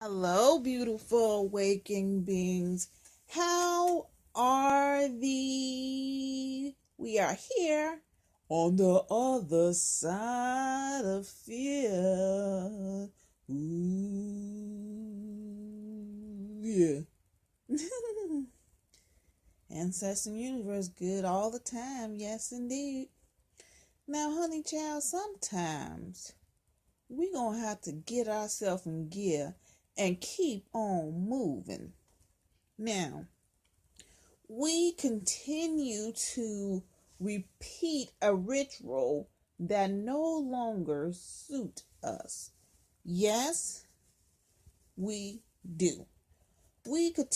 Hello, beautiful waking beings. How are thee? We are here on the other side of fear. Ooh, yeah. Ancestor Universe, good all the time. Yes, indeed. Now, honey child, sometimes we gonna have to get ourselves in gear and keep on moving. Now, we continue to repeat a ritual that no longer suit us. Yes, we do. We keep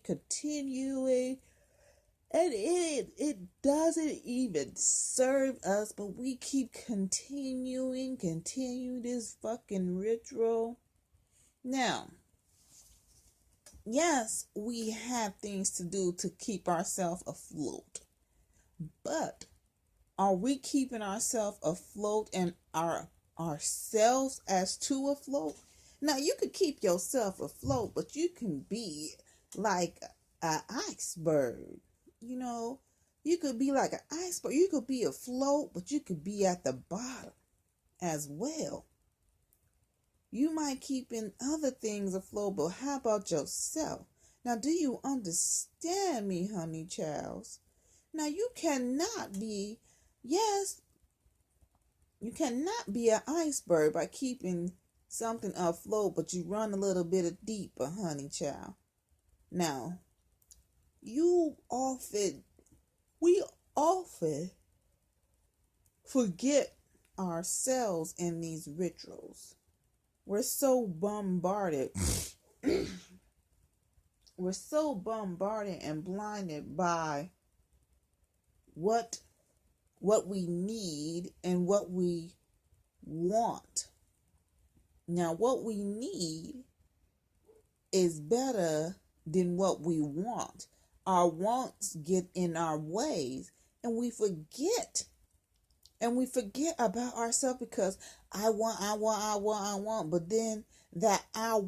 continuing, and it doesn't even serve us, but we keep continue this fucking ritual. Now, yes, we have things to do to keep ourselves afloat, but are we keeping ourselves afloat and ourselves as to afloat? Now, you could keep yourself afloat, but you can be like an iceberg. You know, you could be like an iceberg. You could be afloat, but you could be at the bottom as well. You might keep in other things afloat, but how about yourself? Now, do you understand me, honey childs? Now, yes, you cannot be an iceberg by keeping something afloat, but you run a little bit deeper, honey child. Now, you often, we often forget ourselves in these rituals. We're so bombarded. We're so bombarded and blinded by what what we need and what we want. Now, what we need is better than what we want. Our wants get in our ways, and we forget. And we forget about ourselves because I want. But then I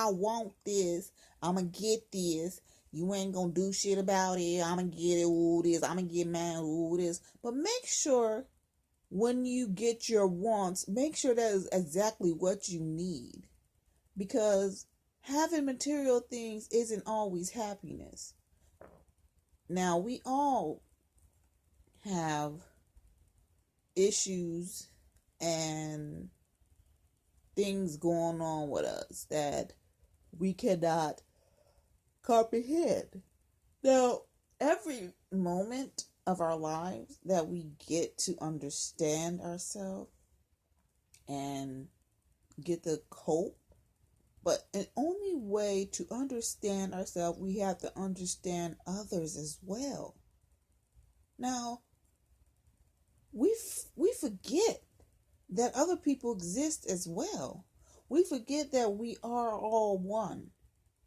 want this, I'ma get this. You ain't gonna do shit about it. I'ma get it, ooh, this. I'ma get mad, ooh, this. But make sure when you get your wants, make sure that is exactly what you need. Because having material things isn't always happiness. Now, we all have issues and things going on with us that we cannot comprehend. Now, every moment of our lives that we get to understand ourselves and get to cope, but an only way to understand ourselves, we have to understand others as well. Now, we forget that other people exist as well. We forget that we are all one.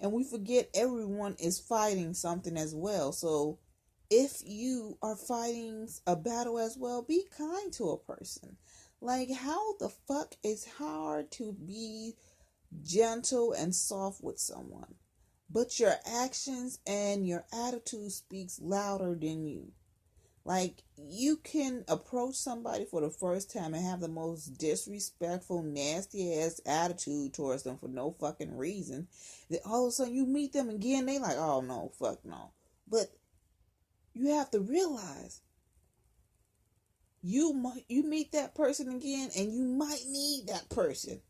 And we forget everyone is fighting something as well. So if you are fighting a battle as well, be kind to a person. Like, how the fuck is hard to be gentle and soft with someone, but your actions and your attitude speaks louder than you? Like, you can approach somebody for the first time and have the most disrespectful, nasty ass attitude towards them for no fucking reason. Then all of a sudden you meet them again, they like, oh no, fuck no. But you have to realize you meet that person again, and you might need that person,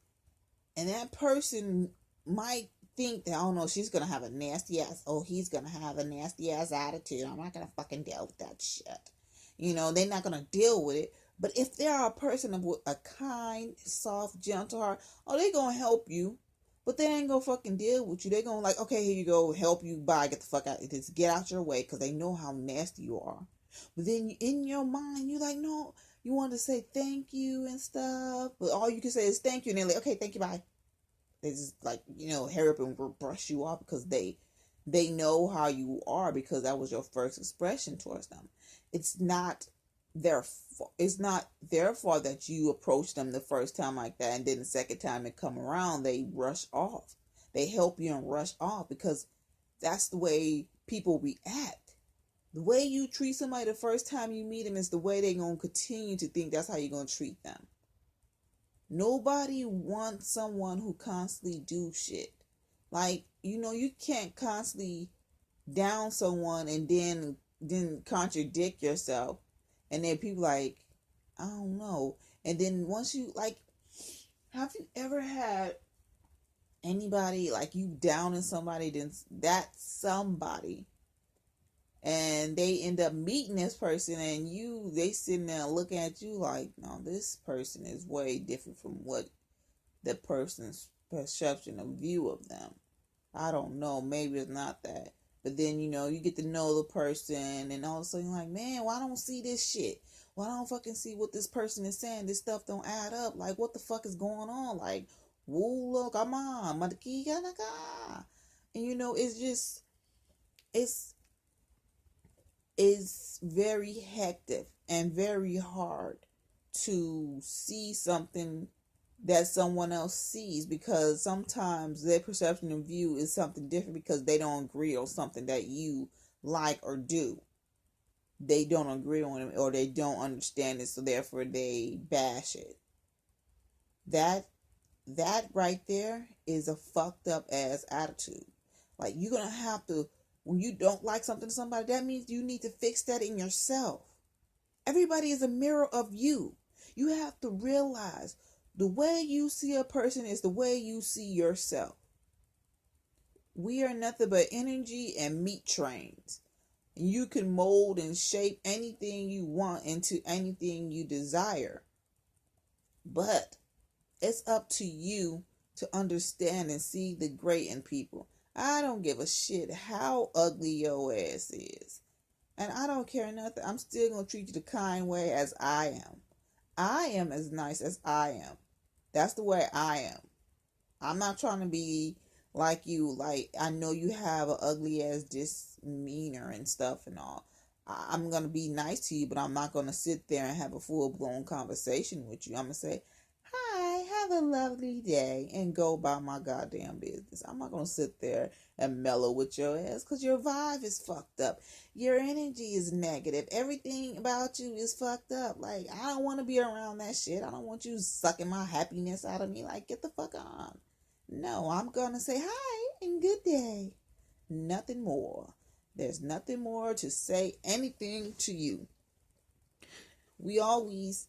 and that person might think that, oh no, she's gonna have a nasty ass, oh, he's gonna have a nasty ass attitude, I'm not gonna fucking deal with that shit. They're not gonna deal with it. But if they are a person of a kind, soft, gentle heart, oh, they gonna help you. But they ain't gonna fucking deal with you. They gonna like, okay, here you go, help you, bye, get the fuck out, just get out your way, because they know how nasty you are. But then in your mind, you like, no, you want to say thank you and stuff, but all you can say is thank you, and they're like, okay, thank you, bye. They just like, hurry up and brush you off because they know how you are, because that was your first expression towards them. It's not it's not their fault that you approach them the first time like that, and then the second time they come around, they rush off. They help you and rush off because that's the way people react. The way you treat somebody the first time you meet them is the way they're going to continue to think that's how you're going to treat them. Nobody wants someone who constantly do shit. Like, you can't constantly down someone and then contradict yourself. And then people like, I don't know. And then once you, like, have you ever had anybody, like, you downing somebody, then that somebody, and they end up meeting this person, and they sitting there looking at you like, no, this person is way different from what the person's perception of view of them. I don't know, maybe it's not that. But then, you get to know the person, and all of a sudden you're like, man, why don't I see this shit? Why don't I fucking see what this person is saying? This stuff don't add up. Like, what the fuck is going on? Like, woo, look, I'm on. And it's just, it's very hectic and very hard to see something that someone else sees, because sometimes their perception and view is something different because they don't agree on something that you like or do. They don't agree on it, or they don't understand it, so therefore they bash it. That right there is a fucked up ass attitude. Like, you're gonna have to, when you don't like something to somebody, that means you need to fix that in yourself. Everybody is a mirror of you. You have to realize the way you see a person is the way you see yourself. We are nothing but energy and meat trains. You can mold and shape anything you want into anything you desire. But it's up to you to understand and see the great in people. I don't give a shit how ugly your ass is. And I don't care nothing. I'm still going to treat you the kind way as I am. I am as nice as I am. That's the way I am. I'm not trying to be like you. Like, I know you have an ugly ass demeanor and stuff and all. I'm going to be nice to you, but I'm not going to sit there and have a full-blown conversation with you. I'm going to say, hi, have a lovely day, and go about my goddamn business. I'm not going to sit there and mellow with your ass, because your vibe is fucked up. Your energy is negative. Everything about you is fucked up. Like, I don't want to be around that shit. I don't want you sucking my happiness out of me. Like, get the fuck on. No, I'm going to say hi and good day. Nothing more. There's nothing more to say anything to you. We always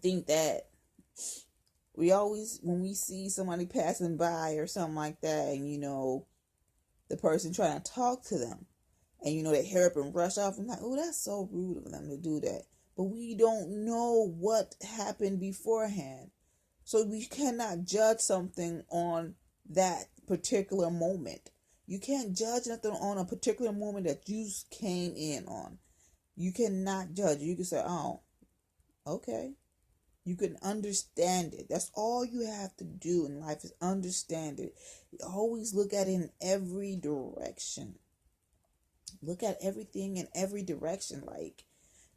think that when we see somebody passing by or something like that, and the person trying to talk to them, and they hurry up and rush off, and like, oh, that's so rude of them to do that. But we don't know what happened beforehand, so we cannot judge something on that particular moment. You can't judge nothing on a particular moment that you came in on. You cannot judge. You can say, oh, okay. You can understand it. That's all you have to do in life, is understand it. You always look at it in every direction. Look at everything in every direction. Like,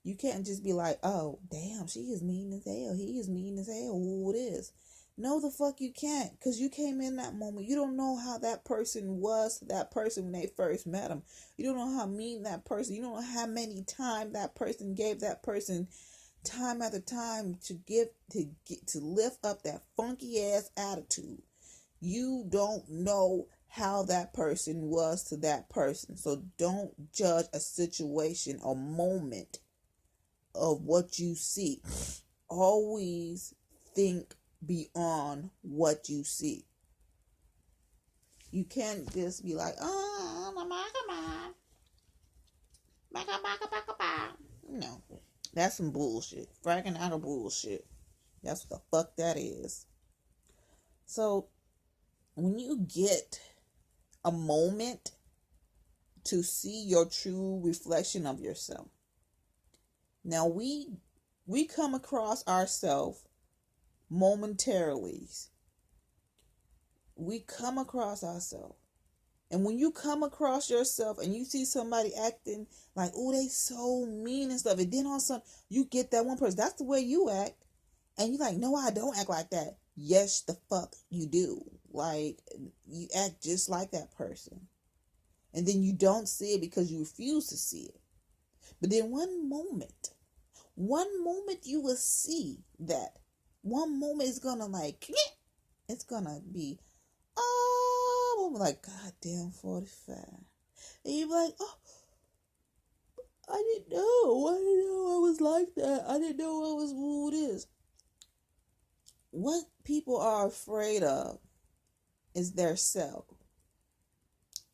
you can't just be like, oh, damn, she is mean as hell. He is mean as hell. Who it is? No, the fuck you can't, because you came in that moment. You don't know how that person was to that person when they first met him. You don't know how mean that person. You don't know how many times that person gave that person time after time to lift up that funky ass attitude. You don't know how that person was to that person. So don't judge a situation or moment of what you see. Always think beyond what you see. You can't just be like, oh, no. That's some bullshit. Fragging out of bullshit. That's what the fuck that is. So, when you get a moment to see your true reflection of yourself. Now, we come across ourselves momentarily. We come across ourselves. And when you come across yourself and you see somebody acting like, oh, they so mean and stuff, and then all of a sudden you get that one person, that's the way you act. And you're like, no, I don't act like that. Yes, the fuck you do. Like, you act just like that person. And then you don't see it because you refuse to see it. But then one moment you will see that. One moment is gonna like, it's gonna be, oh, I'm like, goddamn 45. And you're like, oh, I didn't know I was like that. I didn't know I was who it is. What people are afraid of is their self.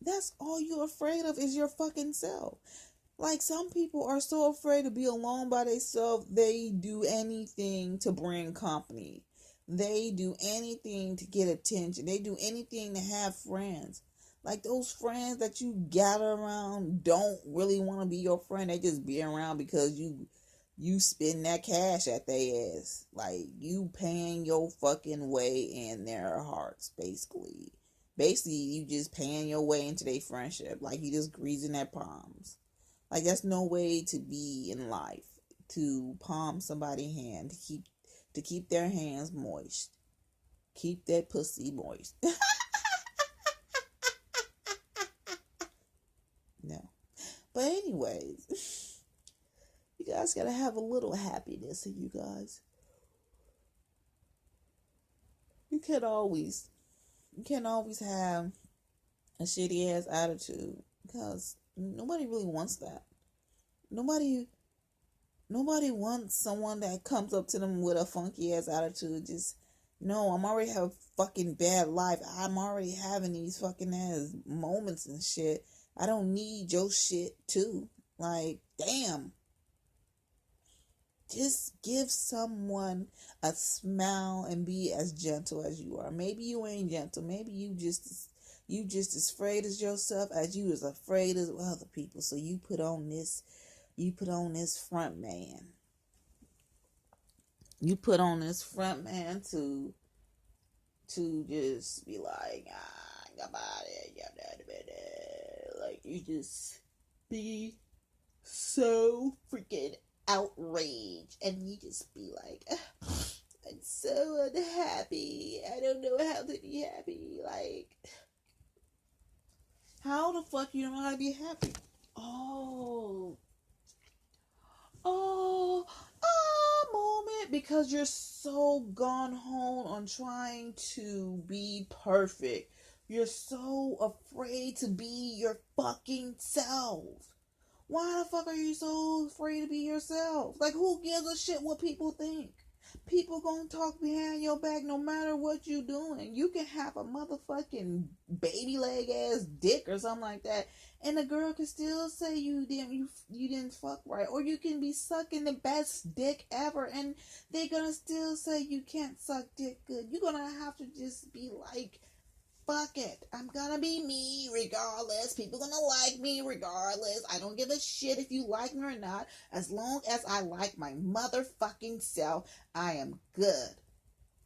That's all you're afraid of is your fucking self. Like, some people are so afraid to be alone by themselves, they do anything to bring company. They do anything to get attention. They do anything to have friends. Like, those friends that you gather around don't really want to be your friend. They just be around because you spend that cash at their ass. Like, you paying your fucking way in their hearts, basically. Basically, you just paying your way into their friendship. Like, you just greasing their palms. Like, that's no way to be in life. To palm somebody's hand, to keep their hands moist. Keep that pussy moist. No. But anyways, you guys gotta have a little happiness in you guys. You can't always have a shitty ass attitude because nobody really wants that. Nobody wants someone that comes up to them with a funky ass attitude. Just, no, I'm already having a fucking bad life. I'm already having these fucking ass moments and shit. I don't need your shit too. Like, damn. Just give someone a smile and be as gentle as you are. Maybe you ain't gentle. Maybe you just as afraid as yourself as you as afraid as other people. So you put on this front man. You put on this front man to just be like, like, you just be so freaking outraged, and you just be like, I'm so unhappy. I don't know how to be happy. Like, how the fuck you don't know how to be happy? A moment, because you're so gone home on trying to be perfect. You're so afraid to be your fucking self. Why the fuck are you so afraid to be yourself? Like, who gives a shit what people think? People gonna talk behind your back no matter what you doing. You can have a motherfucking baby leg ass dick or something like that, and the girl can still say you didn't fuck right. Or you can be sucking the best dick ever, and they're gonna still say you can't suck dick good. You're gonna have to just be like, fuck it. I'm gonna be me regardless. People gonna like me regardless. I don't give a shit if you like me or not. As long as I like my motherfucking self, I am good.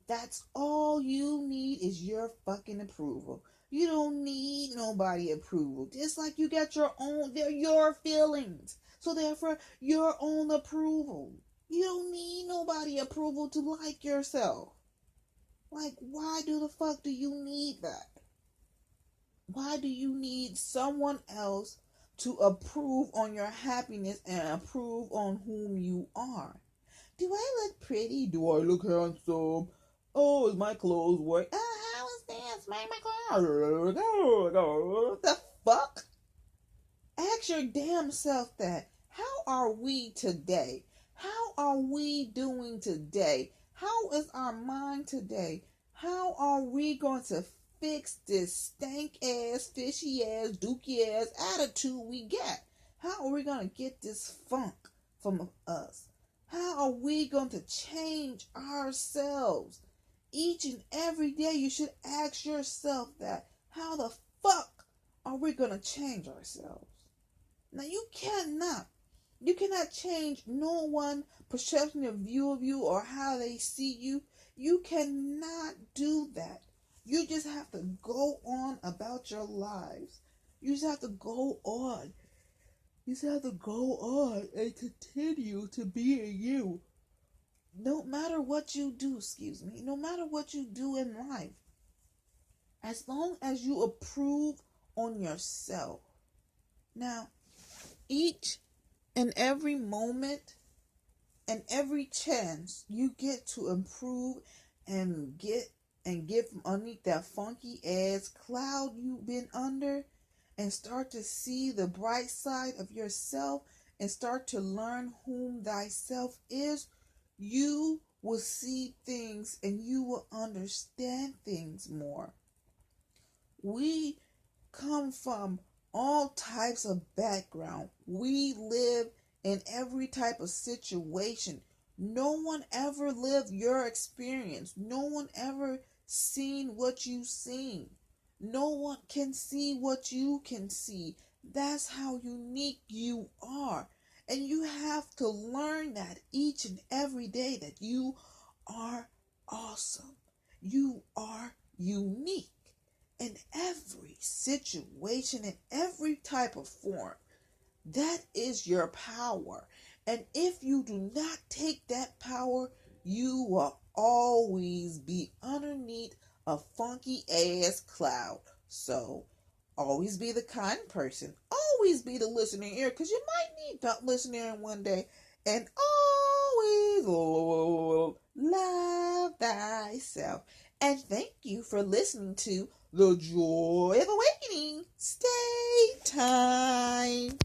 That's all you need is your fucking approval. You don't need nobody approval. Just like you got your own, they're your feelings. So therefore, your own approval. You don't need nobody approval to like yourself. Like, why the fuck do you need that? Why do you need someone else to approve on your happiness and approve on whom you are? Do I look pretty? Do I look handsome? Oh, is my clothes work? Oh, how is this? My clothes. What the fuck? Ask your damn self that. How are we today? How are we doing today? How is our mind today? How are we going to fix this stank ass, fishy ass, dookie ass attitude we get? How are we going to get this funk from us? How are we going to change ourselves? Each and every day you should ask yourself that. How the fuck are we going to change ourselves? Now you cannot change no one perception of view of you or how they see you. You cannot do that. You just have to go on about your lives. You just have to go on. You just have to go on and continue to be you. No matter what you do, no matter what you do in life, as long as you approve on yourself. Now, each and every moment and every chance you get to improve and get from underneath that funky ass cloud you've been under and start to see the bright side of yourself and start to learn whom thyself is, you will see things and you will understand things more. We come from all types of background. We live in every type of situation. No one ever lived your experience. No one ever seen what you've seen. No one can see what you can see. That's how unique you are. And you have to learn that each and every day, that you are awesome. You are unique in every situation, in every type of form. That is your power. And if you do not take that power, you will always be underneath a funky ass cloud. So always be the kind person. Always be the listening ear, because you might need that listening ear one day. And always love thyself. And thank you for listening to The Joy of Awakening. Stay time.